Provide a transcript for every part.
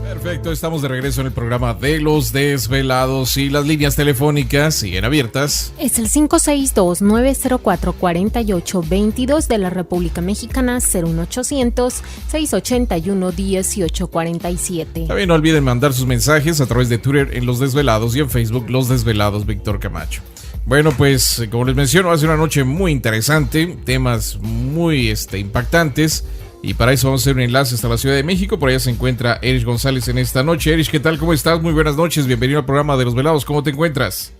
Perfecto, estamos de regreso en el programa de Los Desvelados y las líneas telefónicas siguen abiertas. Es el 562-904-4822 de la República Mexicana, 01800-681-1847. También no olviden mandar sus mensajes a través de Twitter en Los Desvelados y en Facebook Los Desvelados Víctor Camacho. Bueno, pues como les menciono, va a ser una noche muy interesante, temas muy impactantes. Y para eso vamos a hacer un enlace hasta la Ciudad de México. Por allá se encuentra Erich González en esta noche. Erich, ¿qué tal? ¿Cómo estás? Muy buenas noches. Bienvenido al programa de Los Velados. ¿Cómo te encuentras?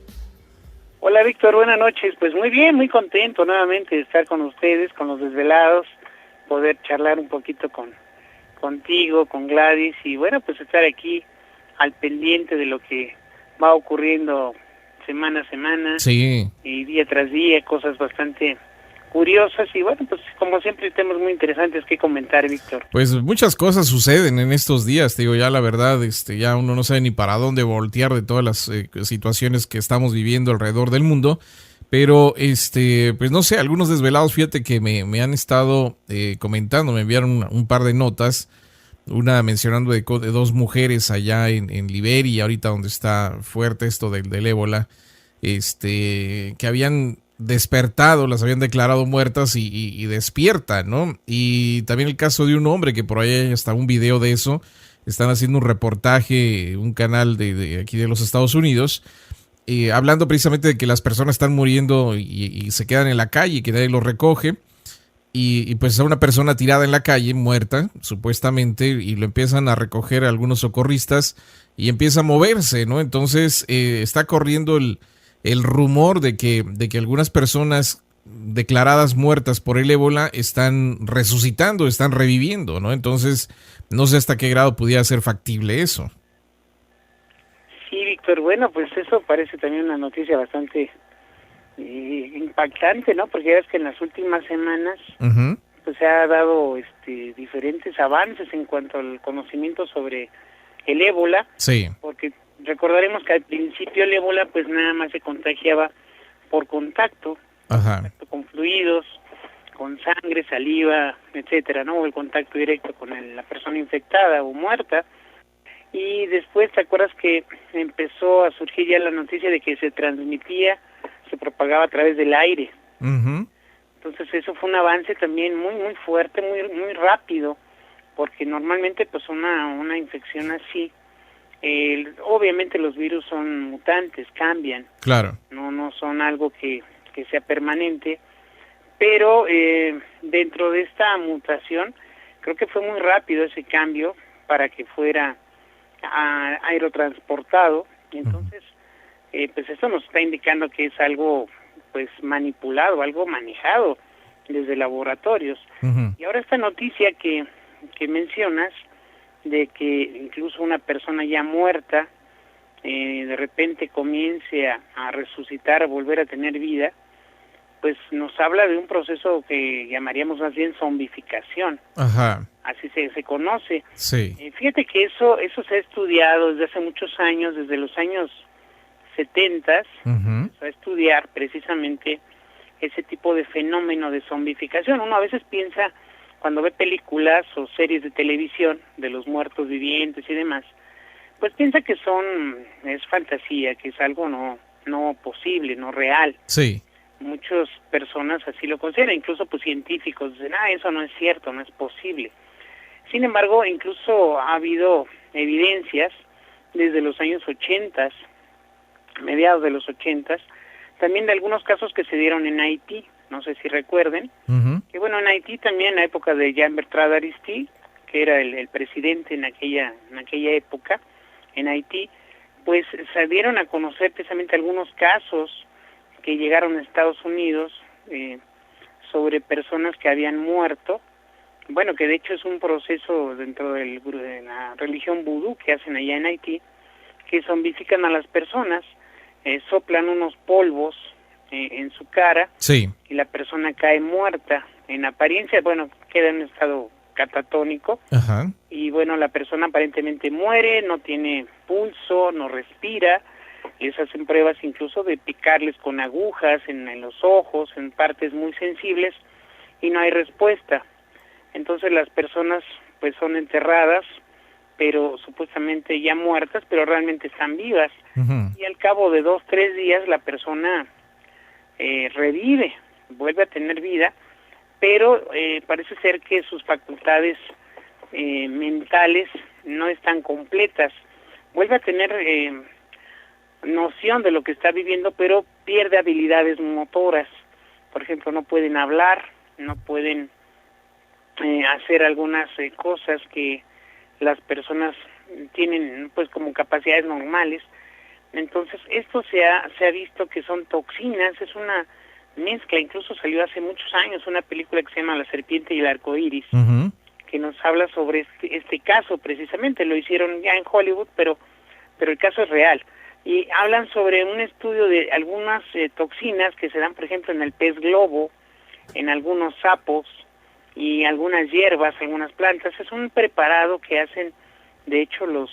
Hola, Víctor. Buenas noches. Pues muy bien, muy contento nuevamente de estar con ustedes, con Los Desvelados, poder charlar un poquito contigo, con Gladys y bueno, pues estar aquí al pendiente de lo que va ocurriendo semana a semana. Sí. Y día tras día, cosas bastante curiosas y bueno, pues como siempre temas muy interesantes que comentar, Víctor. Pues muchas cosas suceden en estos días, te digo, ya la verdad, ya uno no sabe ni para dónde voltear de todas las situaciones que estamos viviendo alrededor del mundo, pero pues no sé, algunos desvelados, fíjate que me han estado comentando, me enviaron un par de notas, una mencionando de dos mujeres allá en Liberia, ahorita donde está fuerte esto del ébola, que habían despertado, las habían declarado muertas y despiertan, ¿no? Y también el caso de un hombre que por ahí hay hasta un video de eso, están haciendo un reportaje, un canal de aquí de los Estados Unidos, hablando precisamente de que las personas están muriendo y se quedan en la calle, que nadie los recoge, y pues a una persona tirada en la calle, muerta, supuestamente, y lo empiezan a recoger algunos socorristas y empieza a moverse, ¿no? Entonces está corriendo el rumor de que algunas personas declaradas muertas por el ébola están resucitando, están reviviendo, ¿no? Entonces, no sé hasta qué grado pudiera ser factible eso. Sí, Víctor, bueno, pues eso parece también una noticia bastante impactante, ¿no? Porque ya ves que en las últimas semanas pues se ha dado diferentes avances en cuanto al conocimiento sobre el ébola. Sí. Porque recordaremos que al principio el ébola pues nada más se contagiaba por contacto, contacto con fluidos, con sangre, saliva, etcétera, ¿no? O el contacto directo con la persona infectada o muerta. Y después, ¿te acuerdas que empezó a surgir ya la noticia de que se transmitía, se propagaba a través del aire? Entonces eso fue un avance también muy muy fuerte, muy rápido, porque normalmente pues una infección así, obviamente los virus son mutantes, cambian. Claro. No son algo que sea permanente, pero dentro de esta mutación creo que fue muy rápido ese cambio para que fuera aerotransportado. Entonces pues esto nos está indicando que es algo pues manipulado, algo manejado desde laboratorios. Y ahora esta noticia que mencionas, de que incluso una persona ya muerta de repente comience a resucitar, a volver a tener vida, pues nos habla de un proceso que llamaríamos más bien zombificación. Así se conoce. Sí. Fíjate que eso se ha estudiado desde hace muchos años, desde los años 70, se va a estudiar precisamente ese tipo de fenómeno de zombificación. Uno a veces piensa, cuando ve películas o series de televisión de los muertos vivientes y demás, pues piensa que es fantasía, que es algo no posible, no real. Sí. Muchas personas así lo consideran, incluso pues científicos dicen, eso no es cierto, no es posible. Sin embargo, incluso ha habido evidencias desde los años 80, mediados de los 80, también de algunos casos que se dieron en Haití, no sé si recuerden, que bueno, en Haití también en la época de Jean-Bertrand Aristide, que era el presidente en aquella época, en Haití, pues se dieron a conocer precisamente algunos casos que llegaron a Estados Unidos sobre personas que habían muerto, bueno, que de hecho es un proceso dentro de la religión vudú que hacen allá en Haití, que zombifican a las personas, soplan unos polvos en su cara, sí, y la persona cae muerta. En apariencia, bueno, queda en un estado catatónico. Ajá. Y bueno, la persona aparentemente muere, no tiene pulso, no respira. Les hacen pruebas incluso de picarles con agujas en los ojos, en partes muy sensibles, y no hay respuesta. Entonces las personas pues son enterradas, pero supuestamente ya muertas, pero realmente están vivas. Uh-huh. Y al cabo de 2-3 días la persona revive, vuelve a tener vida, pero parece ser que sus facultades mentales no están completas. Vuelve a tener noción de lo que está viviendo, pero pierde habilidades motoras. Por ejemplo, no pueden hablar, no pueden hacer algunas cosas que las personas tienen pues como capacidades normales. Entonces esto se ha visto que son toxinas, es una mezcla, incluso salió hace muchos años una película que se llama La serpiente y el arco iris, Uh-huh. que nos habla sobre este caso precisamente. Lo hicieron ya en Hollywood, pero el caso es real. Y hablan sobre un estudio de algunas toxinas que se dan, por ejemplo, en el pez globo, en algunos sapos y algunas hierbas, algunas plantas. Es un preparado que hacen, de hecho, los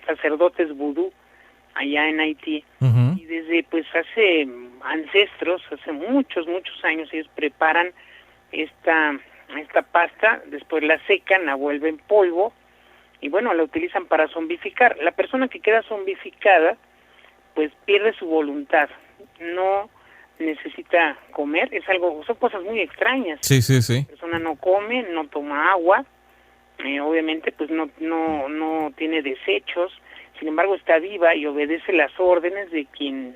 sacerdotes vudú allá en Haití. Uh-huh. Y desde pues hace ancestros, hace muchos años, ellos preparan esta pasta, después la secan, la vuelven polvo, y bueno, la utilizan para zombificar. La persona que queda zombificada, pues pierde su voluntad, no necesita comer, son cosas muy extrañas. Sí, sí, sí. La persona no come, no toma agua, obviamente pues no tiene desechos, sin embargo está viva y obedece las órdenes de quien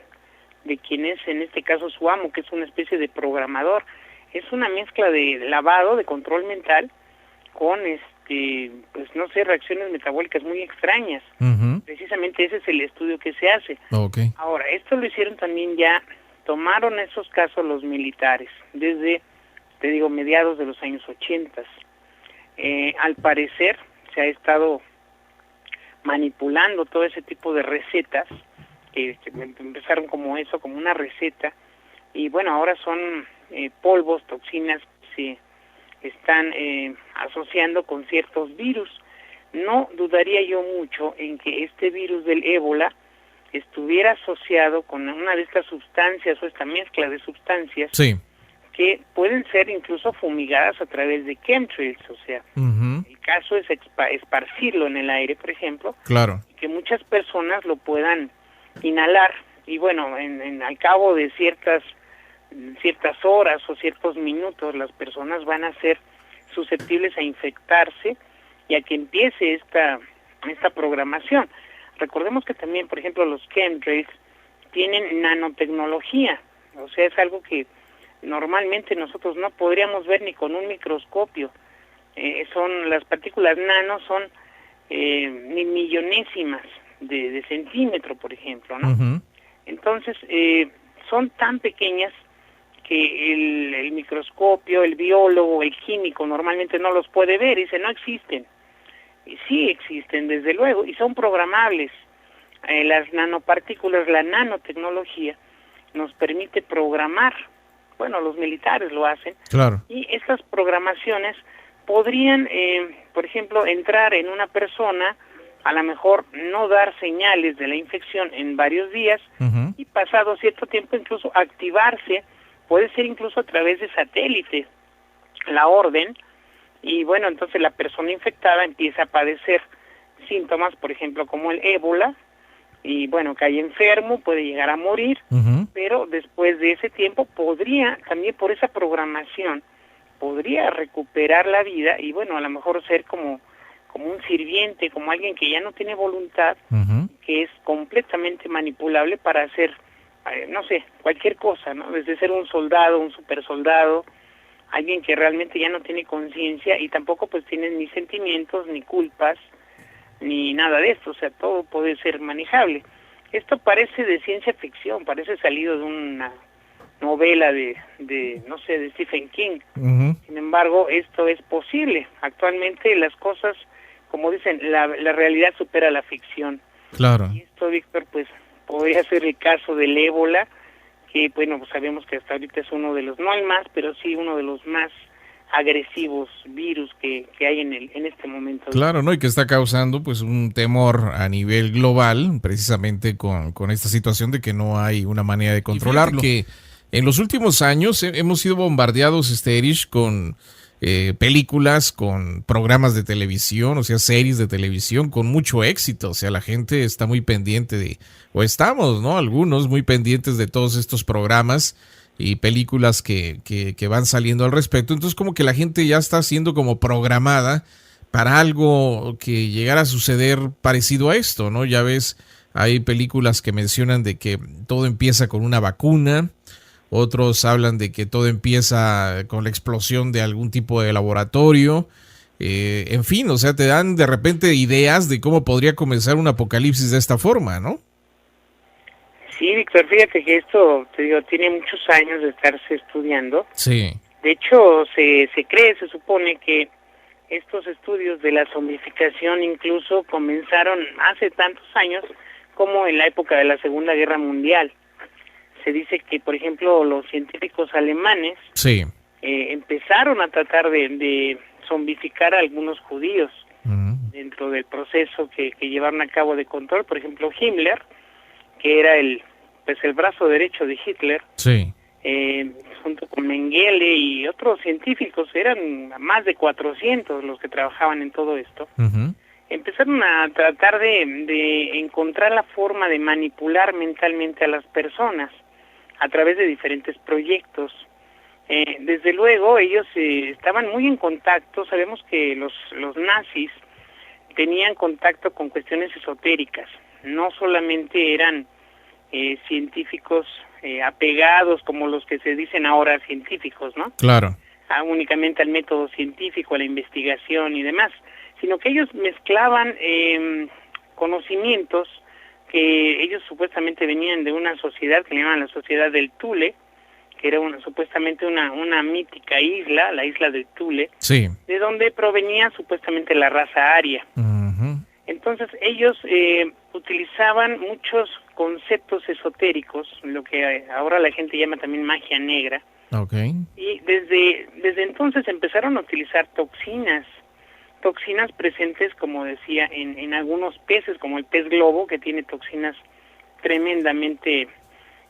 es en este caso su amo, que es una especie de programador. Es una mezcla de lavado, de control mental, con pues no sé, reacciones metabólicas muy extrañas. Uh-huh. Precisamente ese es el estudio que se hace. Okay. Ahora, esto lo hicieron también ya, tomaron esos casos los militares, desde, te digo, mediados de los años 80. Al parecer se ha estado manipulando todo ese tipo de recetas, que empezaron como eso, como una receta, y bueno, ahora son polvos, toxinas que se están asociando con ciertos virus. No dudaría yo mucho en que este virus del ébola estuviera asociado con una de estas sustancias o esta mezcla de sustancias, sí, que pueden ser incluso fumigadas a través de chemtrails. O sea, uh-huh, el caso es esparcirlo en el aire, por ejemplo, claro, y que muchas personas lo puedan inhalar, y bueno, al cabo de ciertas horas o ciertos minutos las personas van a ser susceptibles a infectarse y a que empiece esta programación. Recordemos que también, por ejemplo, los chemtrails tienen nanotecnología, o sea, es algo que normalmente nosotros no podríamos ver ni con un microscopio. Las partículas nano son ni millonésimas de centímetro, por ejemplo, ¿no? uh-huh, Entonces, son tan pequeñas que el microscopio, el biólogo, el químico normalmente no los puede ver, y dice, no existen. Y sí existen, desde luego, y son programables. Las nanopartículas, la nanotecnología, nos permite programar. Bueno, los militares lo hacen. claro, Y estas programaciones podrían, por ejemplo, entrar en una persona, a lo mejor no dar señales de la infección en varios días, uh-huh, y pasado cierto tiempo incluso activarse, puede ser incluso a través de satélite, la orden, y bueno, entonces la persona infectada empieza a padecer síntomas, por ejemplo, como el ébola, y bueno, cae enfermo, puede llegar a morir, uh-huh, pero después de ese tiempo podría, también por esa programación, podría recuperar la vida y bueno, a lo mejor ser como un sirviente, como alguien que ya no tiene voluntad, uh-huh, que es completamente manipulable para hacer, no sé, cualquier cosa, ¿no? Desde ser un soldado, un supersoldado, alguien que realmente ya no tiene conciencia y tampoco pues tiene ni sentimientos, ni culpas, ni nada de esto, o sea, todo puede ser manejable. Esto parece de ciencia ficción, parece salido de una novela de no sé, de Stephen King. uh-huh, Sin embargo, esto es posible. Actualmente las cosas, como dicen, la realidad supera la ficción. claro, Y esto, Víctor, pues podría ser el caso del ébola, que bueno, pues sabemos que hasta ahorita es uno de los, no el más, pero sí uno de los más agresivos virus que hay en este momento. Claro, ¿no? Y que está causando pues un temor a nivel global, precisamente con esta situación de que no hay una manera de controlarlo. Que en los últimos años hemos sido bombardeados, Erich, con películas, con programas de televisión, o sea, series de televisión con mucho éxito. O sea, la gente está muy pendiente o estamos, ¿no? Algunos muy pendientes de todos estos programas y películas que van saliendo al respecto. Entonces como que la gente ya está siendo como programada para algo que llegara a suceder parecido a esto, ¿no? Ya ves, hay películas que mencionan de que todo empieza con una vacuna, otros hablan de que todo empieza con la explosión de algún tipo de laboratorio, en fin, o sea, te dan de repente ideas de cómo podría comenzar un apocalipsis de esta forma, ¿no? Sí, Víctor, fíjate que esto, te digo, tiene muchos años de estarse estudiando. Sí. De hecho, se supone que estos estudios de la zombificación incluso comenzaron hace tantos años como en la época de la Segunda Guerra Mundial. Se dice que, por ejemplo, los científicos alemanes sí. Empezaron a tratar de zombificar a algunos judíos dentro del proceso que llevaron a cabo de control. Por ejemplo, Himmler, que era el brazo derecho de Hitler, sí. Junto con Mengele y otros científicos, eran más de 400 los que trabajaban en todo esto. Empezaron a tratar de encontrar la forma de manipular mentalmente a las personas a través de diferentes proyectos. Desde luego ellos estaban muy en contacto. Sabemos que los nazis tenían contacto con cuestiones esotéricas, no solamente eran científicos apegados como los que se dicen ahora científicos, ¿no? Claro. Únicamente al método científico, a la investigación y demás, sino que ellos mezclaban conocimientos que ellos supuestamente venían de una sociedad que le llaman la sociedad del Thule, que era supuestamente una mítica isla, la isla del Thule, sí. de donde provenía supuestamente la raza aria. Entonces ellos utilizaban muchos conceptos esotéricos, lo que ahora la gente llama también magia negra. Okay. Y desde entonces empezaron a utilizar toxinas presentes, como decía, en algunos peces, como el pez globo, que tiene toxinas tremendamente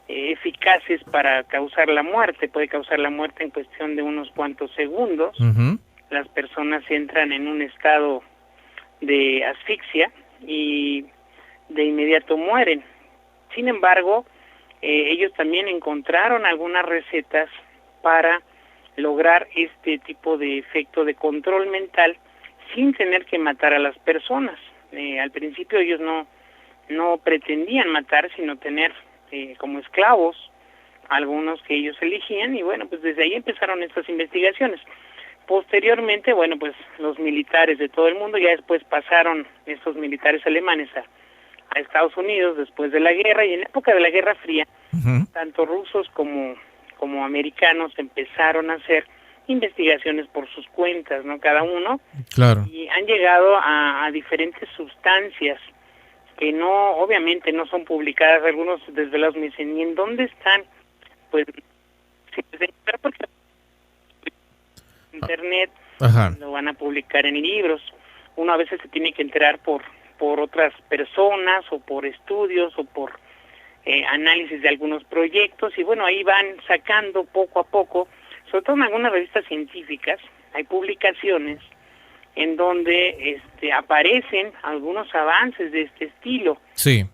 eficaces para causar la muerte. Puede causar la muerte en cuestión de unos cuantos segundos. Las personas entran en un estado de asfixia y de inmediato mueren. Sin embargo, ellos también encontraron algunas recetas para lograr este tipo de efecto de control mental sin tener que matar a las personas. Al principio ellos no pretendían matar, sino tener como esclavos algunos que ellos elegían, y bueno, pues desde ahí empezaron estas investigaciones. Posteriormente, bueno, pues los militares de todo el mundo, ya después pasaron estos militares alemanes a Estados Unidos después de la guerra, y en la época de la Guerra Fría, tanto rusos como americanos empezaron a hacer investigaciones por sus cuentas, ¿no? Cada uno. Claro. Y han llegado a diferentes sustancias que obviamente no son publicadas. Algunos desvelados me dicen, ¿y en dónde están? Pues, porque internet lo van a publicar en libros. Uno a veces se tiene que enterar por otras personas o por estudios o por análisis de algunos proyectos, y bueno, ahí van sacando poco a poco, sobre todo en algunas revistas científicas, hay publicaciones en donde aparecen algunos avances de este estilo. Sí.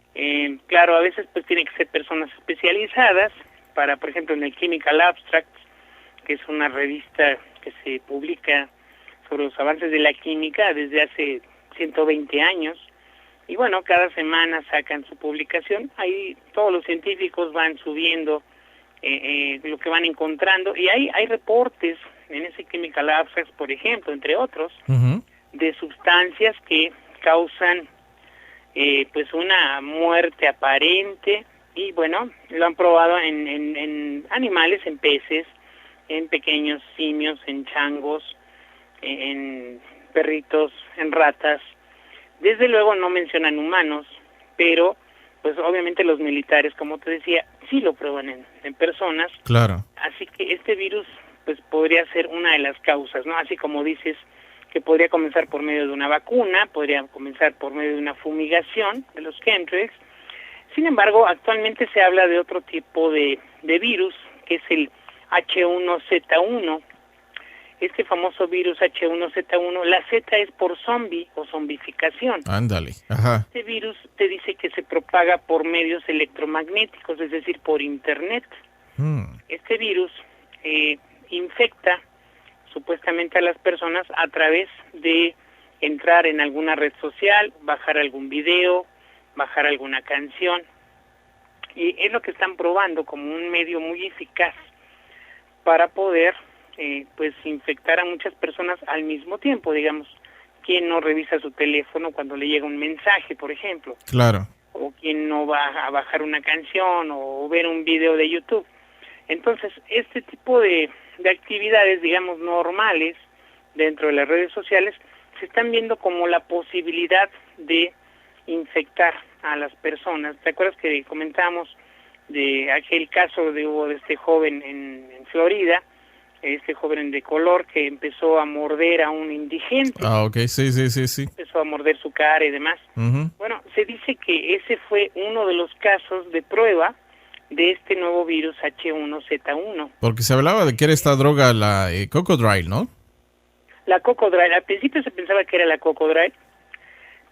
Claro, a veces pues tienen que ser personas especializadas, por ejemplo, en el Chemical Abstract, que es una revista que se publica sobre los avances de la química desde hace 120 años, y bueno, cada semana sacan su publicación. Ahí todos los científicos van subiendo lo que van encontrando, y hay reportes en ese Chemical Abstract, por ejemplo, entre otros, de sustancias que causan pues una muerte aparente, y bueno, lo han probado en animales, en peces, en pequeños simios, en changos, en perritos, en ratas. Desde luego no mencionan humanos, pero pues obviamente los militares, como te decía, sí lo prueban en personas. Claro. Así que este virus pues podría ser una de las causas, ¿no? Así como dices que podría comenzar por medio de una vacuna, podría comenzar por medio de una fumigación de los chemtrails. Sin embargo, actualmente se habla de otro tipo de virus, que es el H1Z1. Este famoso virus H1Z1, la Z es por zombie o zombificación. Ándale, ajá. Este virus te dice que se propaga por medios electromagnéticos, es decir, por internet. Este virus infecta supuestamente a las personas a través de entrar en alguna red social, bajar algún video, bajar alguna canción. Y es lo que están probando como un medio muy eficaz para poder pues infectar a muchas personas al mismo tiempo. Digamos, quien no revisa su teléfono cuando le llega un mensaje, por ejemplo. Claro. O quien no va a bajar una canción o ver un video de YouTube. Entonces, este tipo de actividades, digamos, normales dentro de las redes sociales, se están viendo como la posibilidad de infectar a las personas. ¿Te acuerdas que comentábamos de aquel caso de este joven en Florida, este joven de color que empezó a morder a un indigente? Ah, ok, sí. Empezó a morder su cara y demás. Bueno, se dice que ese fue uno de los casos de prueba de este nuevo virus H1Z1. Porque se hablaba de que era esta droga, la Cocodrile, ¿no? La Cocodrile, al principio se pensaba que era la Cocodrile,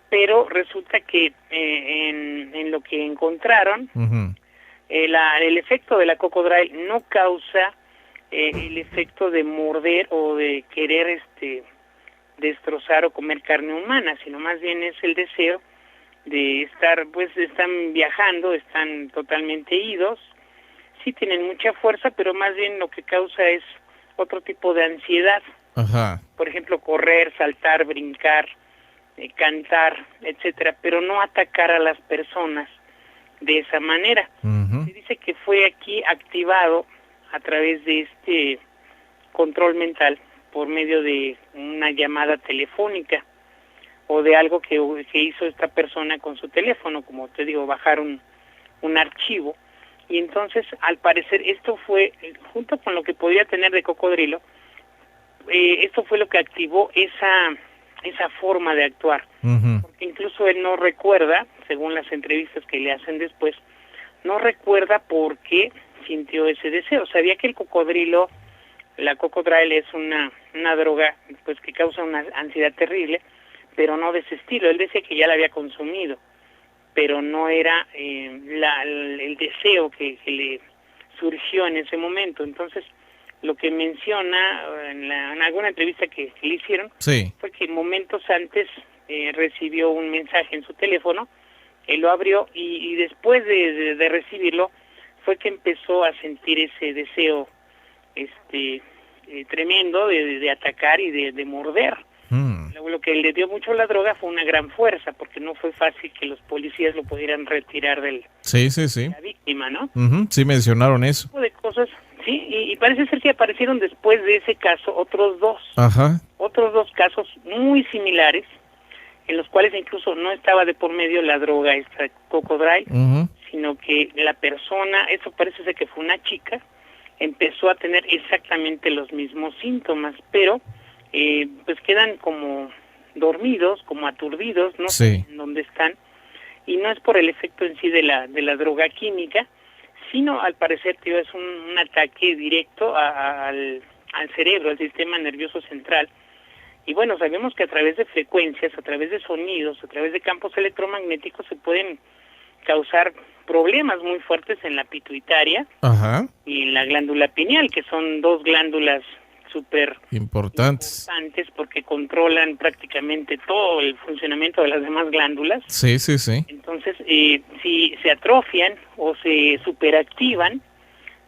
pero resulta que en lo que encontraron, el efecto de la Cocodrile no causa el efecto de morder o de querer destrozar o comer carne humana, sino más bien es el deseo de estar, pues están viajando, están totalmente idos, sí tienen mucha fuerza, pero más bien lo que causa es otro tipo de ansiedad. Ajá. Por ejemplo, correr, saltar, brincar, cantar, etcétera, pero no atacar a las personas de esa manera. Se dice que fue aquí activado a través de este control mental por medio de una llamada telefónica o de algo que hizo esta persona con su teléfono, como te digo, bajar un archivo. Y entonces, al parecer, esto fue, junto con lo que podía tener de cocodrilo, esto fue lo que activó esa forma de actuar. Porque incluso él no recuerda, según las entrevistas que le hacen después, no recuerda por qué sintió ese deseo. Sabía que el cocodrilo, la Cocodrile, es una droga pues que causa una ansiedad terrible, pero no de ese estilo. Él decía que ya la había consumido, pero no era el deseo que le surgió en ese momento. Entonces, lo que menciona en alguna entrevista que le hicieron, fue que momentos antes recibió un mensaje en su teléfono, él lo abrió y después de recibirlo fue que empezó a sentir ese deseo tremendo de atacar y de morder. Lo que le dio mucho la droga fue una gran fuerza, porque no fue fácil que los policías lo pudieran retirar de la víctima, ¿no? Sí mencionaron eso. Ese tipo de cosas, sí, y parece ser que aparecieron después de ese caso otros dos casos muy similares, en los cuales incluso no estaba de por medio la droga, esta Cocodrile, sino que la persona, eso parece ser que fue una chica, empezó a tener exactamente los mismos síntomas, pero pues quedan como dormidos, como aturdidos, no sé en dónde están, y no es por el efecto en sí de la droga química, sino al parecer, tío, es un ataque directo al cerebro, al sistema nervioso central. Y bueno, sabemos que a través de frecuencias, a través de sonidos, a través de campos electromagnéticos se pueden causar problemas muy fuertes en la pituitaria y en la glándula pineal, que son dos glándulas súper importantes porque controlan prácticamente todo el funcionamiento de las demás glándulas. Entonces, si se atrofian o se superactivan,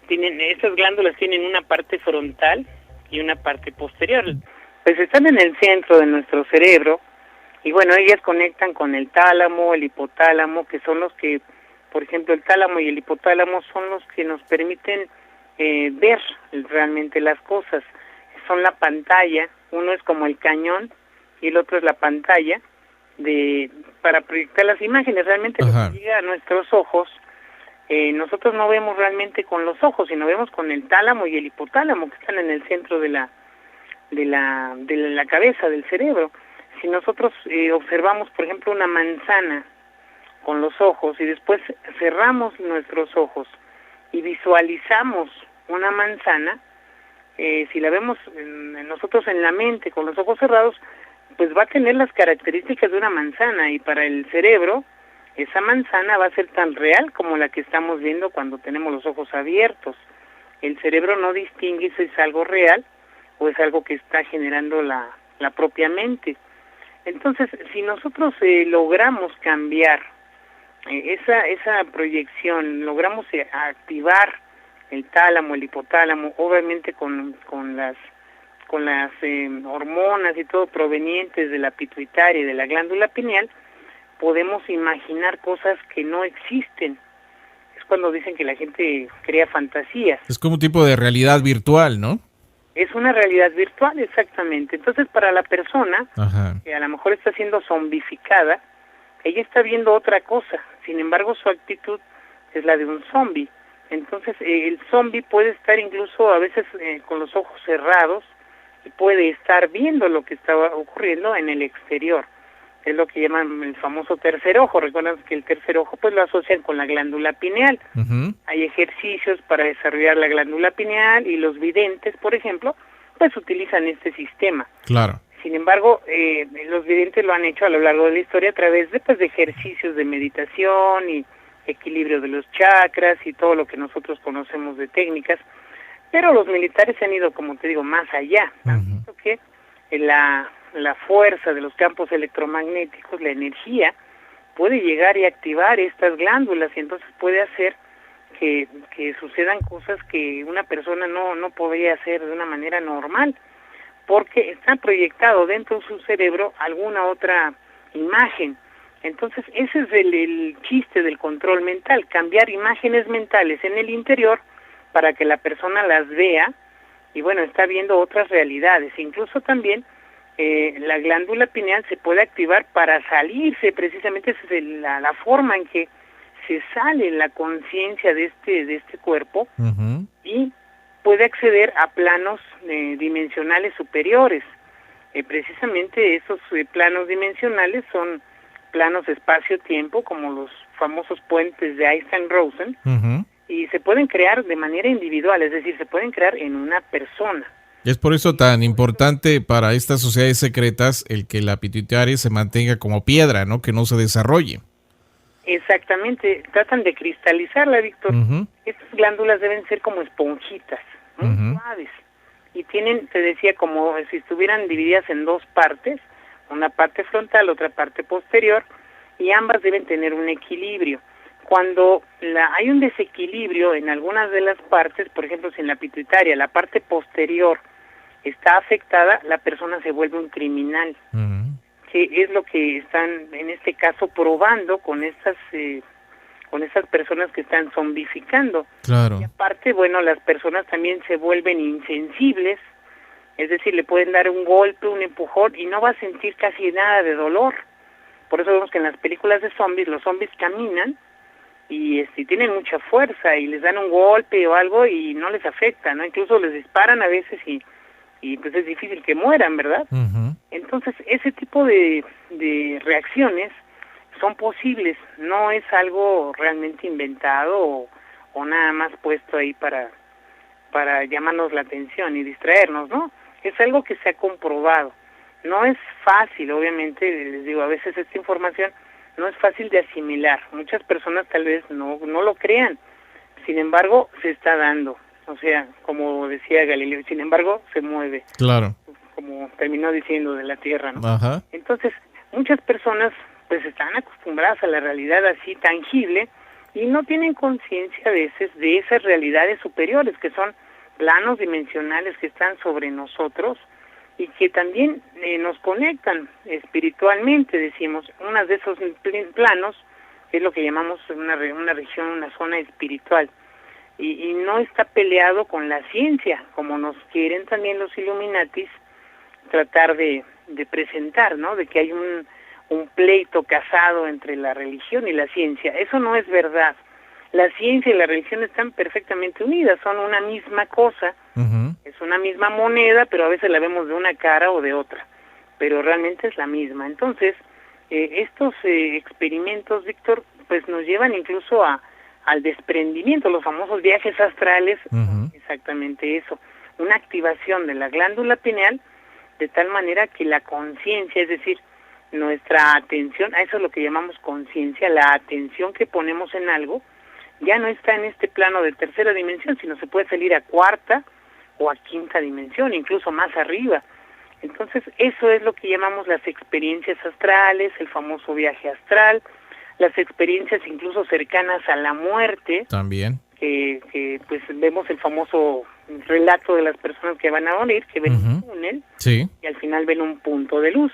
estas glándulas tienen una parte frontal y una parte posterior. Pues están en el centro de nuestro cerebro y bueno, ellas conectan con el tálamo, el hipotálamo, que son los que, por ejemplo, el tálamo y el hipotálamo son los que nos permiten ver realmente las cosas. Son la pantalla, uno es como el cañón y el otro es la pantalla para proyectar las imágenes. Realmente lo que llega a nuestros ojos nosotros no vemos realmente con los ojos, sino vemos con el tálamo y el hipotálamo, que están en el centro de la cabeza, del cerebro. Si nosotros observamos, por ejemplo, una manzana con los ojos y después cerramos nuestros ojos y visualizamos una manzana, si la vemos nosotros en la mente con los ojos cerrados, pues va a tener las características de una manzana, y para el cerebro esa manzana va a ser tan real como la que estamos viendo cuando tenemos los ojos abiertos. El cerebro no distingue si es algo real o es algo que está generando la propia mente. Entonces, si nosotros logramos cambiar esa proyección, logramos activar el tálamo, el hipotálamo, obviamente con las hormonas y todo provenientes de la pituitaria y de la glándula pineal, podemos imaginar cosas que no existen. Es cuando dicen que la gente crea fantasías. Es como un tipo de realidad virtual, ¿no? Es una realidad virtual, exactamente. Entonces, para la persona que a lo mejor está siendo zombificada, ella está viendo otra cosa. Sin embargo, su actitud es la de un zombie. Entonces, el zombie puede estar incluso a veces con los ojos cerrados y puede estar viendo lo que está ocurriendo en el exterior. Es lo que llaman el famoso tercer ojo. Recuerdan que el tercer ojo pues lo asocian con la glándula pineal. Hay ejercicios para desarrollar la glándula pineal, y los videntes, por ejemplo, pues utilizan este sistema. Claro. Sin embargo, los videntes lo han hecho a lo largo de la historia a través de ejercicios de meditación y equilibrio de los chakras y todo lo que nosotros conocemos de técnicas, pero los militares se han ido, como te digo, más allá. Han visto que la fuerza de los campos electromagnéticos, la energía, puede llegar y activar estas glándulas, y entonces puede hacer que sucedan cosas que una persona no podría hacer de una manera normal, porque está proyectado dentro de su cerebro alguna otra imagen. Entonces ese es el chiste del control mental, cambiar imágenes mentales en el interior para que la persona las vea, y bueno, está viendo otras realidades. Incluso también la glándula pineal se puede activar para salirse, precisamente esa es la forma en que se sale la conciencia de este cuerpo, y puede acceder a planos dimensionales superiores. Precisamente esos planos dimensionales son planos espacio-tiempo, como los famosos puentes de Einstein-Rosen, y se pueden crear de manera individual, es decir, se pueden crear en una persona. Y es por eso tan importante para estas sociedades secretas el que la pituitaria se mantenga como piedra, ¿no? Que no se desarrolle. Exactamente, tratan de cristalizarla, Víctor. Estas glándulas deben ser como esponjitas, muy suaves, y tienen, te decía, como si estuvieran divididas en dos partes, una parte frontal, otra parte posterior, y ambas deben tener un equilibrio. Cuando hay un desequilibrio en algunas de las partes, por ejemplo, si en la pituitaria la parte posterior está afectada, la persona se vuelve un criminal, que es lo que están en este caso probando con estas personas que están zombificando. Claro. Y aparte, bueno, las personas también se vuelven insensibles, es decir, le pueden dar un golpe, un empujón, y no va a sentir casi nada de dolor. Por eso vemos que en las películas de zombies, los zombies caminan y tienen mucha fuerza, y les dan un golpe o algo y no les afecta, ¿no? Incluso les disparan a veces y pues es difícil que mueran, ¿verdad? Entonces, ese tipo de reacciones son posibles, no es algo realmente inventado o nada más puesto ahí para llamarnos la atención y distraernos, ¿no? Es algo que se ha comprobado. No es fácil, obviamente, les digo, a veces esta información no es fácil de asimilar. Muchas personas tal vez no lo crean. Sin embargo, se está dando. O sea, como decía Galileo, sin embargo, se mueve. Claro. Como terminó diciendo de la Tierra, ¿no? Ajá. Entonces, muchas personas pues están acostumbradas a la realidad así tangible y no tienen conciencia a veces de esas realidades superiores, que son planos dimensionales que están sobre nosotros y que también nos conectan espiritualmente, decimos. Una de esos planos es lo que llamamos una región, una zona espiritual, y no está peleado con la ciencia, como nos quieren también los Illuminatis tratar de presentar, ¿no? De que hay un pleito casado entre la religión y la ciencia. Eso no es verdad. La ciencia y la religión están perfectamente unidas, son una misma cosa, es una misma moneda, pero a veces la vemos de una cara o de otra, pero realmente es la misma. Entonces, estos experimentos, Víctor, pues nos llevan incluso al desprendimiento, los famosos viajes astrales, exactamente eso, una activación de la glándula pineal de tal manera que la conciencia, es decir, nuestra atención, a eso es lo que llamamos conciencia, la atención que ponemos en algo, ya no está en este plano de tercera dimensión, sino se puede salir a cuarta o a quinta dimensión, incluso más arriba. Entonces, eso es lo que llamamos las experiencias astrales, el famoso viaje astral, las experiencias incluso cercanas a la muerte. También. Que pues vemos el famoso relato de las personas que van a morir, que ven un túnel, y al final ven un punto de luz.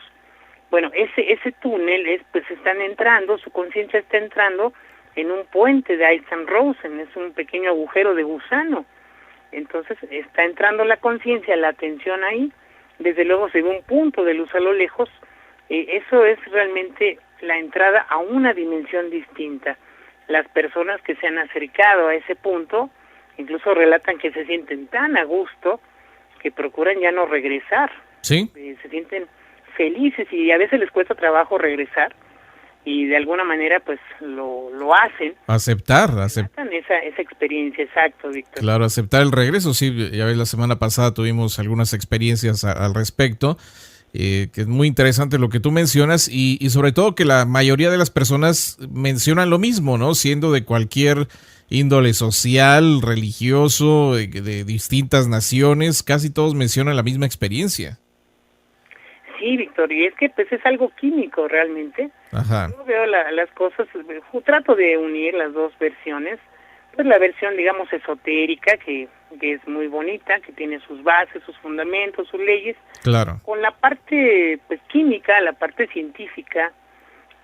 Bueno, ese túnel pues están entrando, su conciencia está entrando en un puente de Einstein-Rosen, es un pequeño agujero de gusano. Entonces está entrando la conciencia, la atención ahí, desde luego se ve un punto de luz a lo lejos, eso es realmente la entrada a una dimensión distinta. Las personas que se han acercado a ese punto, incluso relatan que se sienten tan a gusto que procuran ya no regresar. Sí. Se sienten felices y a veces les cuesta trabajo regresar, y de alguna manera pues lo hacen. Aceptan esa experiencia, exacto, Víctor. Claro, aceptar el regreso, sí, ya ves, la semana pasada tuvimos algunas experiencias al respecto, que es muy interesante lo que tú mencionas, y sobre todo que la mayoría de las personas mencionan lo mismo, ¿no? Siendo de cualquier índole social, religioso, de distintas naciones, casi todos mencionan la misma experiencia. Sí, Víctor, y es que pues es algo químico realmente. Ajá. Yo veo las cosas, trato de unir las dos versiones, pues la versión, digamos, esotérica, que es muy bonita, que tiene sus bases, sus fundamentos, sus leyes, claro, con la parte pues química, la parte científica,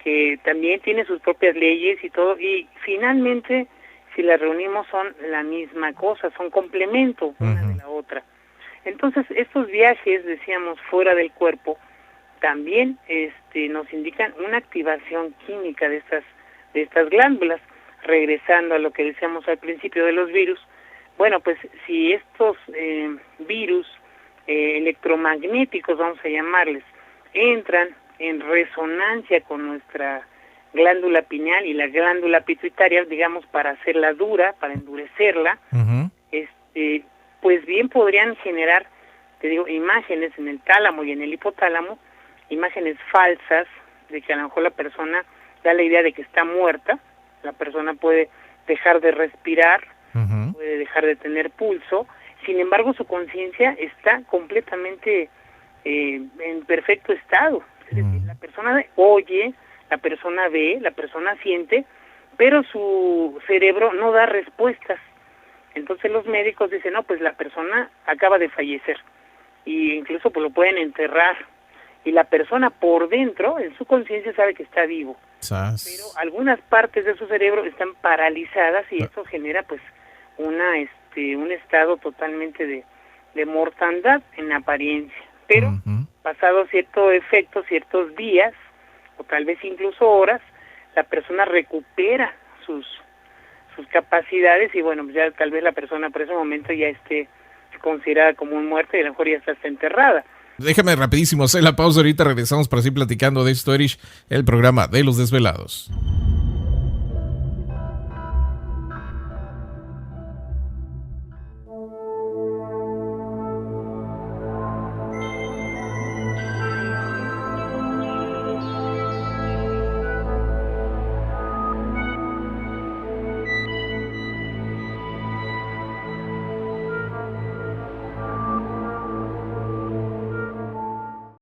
que también tiene sus propias leyes y todo, y finalmente, si las reunimos, son la misma cosa, son complemento una de la otra. Entonces, estos viajes, decíamos, fuera del cuerpo, también nos indican una activación química de estas glándulas. Regresando a lo que decíamos al principio de los virus, bueno, pues si estos virus electromagnéticos, vamos a llamarles, entran en resonancia con nuestra glándula pineal y la glándula pituitaria, digamos, para hacerla dura, para endurecerla, pues bien podrían generar, te digo, imágenes en el tálamo y en el hipotálamo, imágenes falsas de que a lo mejor la persona da la idea de que está muerta, la persona puede dejar de respirar, puede dejar de tener pulso, sin embargo su conciencia está completamente en perfecto estado, es decir, la persona oye, la persona ve, la persona siente, pero su cerebro no da respuestas. Entonces los médicos dicen, no, pues la persona acaba de fallecer, y incluso pues lo pueden enterrar, y la persona por dentro, en su conciencia, sabe que está vivo. Pero algunas partes de su cerebro están paralizadas y eso genera pues un estado totalmente de mortandad en apariencia. Pero pasado cierto efecto, ciertos días, o tal vez incluso horas, la persona recupera sus capacidades y bueno, ya tal vez la persona por ese momento ya esté considerada como un muerto y a lo mejor ya está enterrada. Déjame rapidísimo hacer la pausa, ahorita regresamos para seguir platicando de esto, Erich, el programa de Los Desvelados.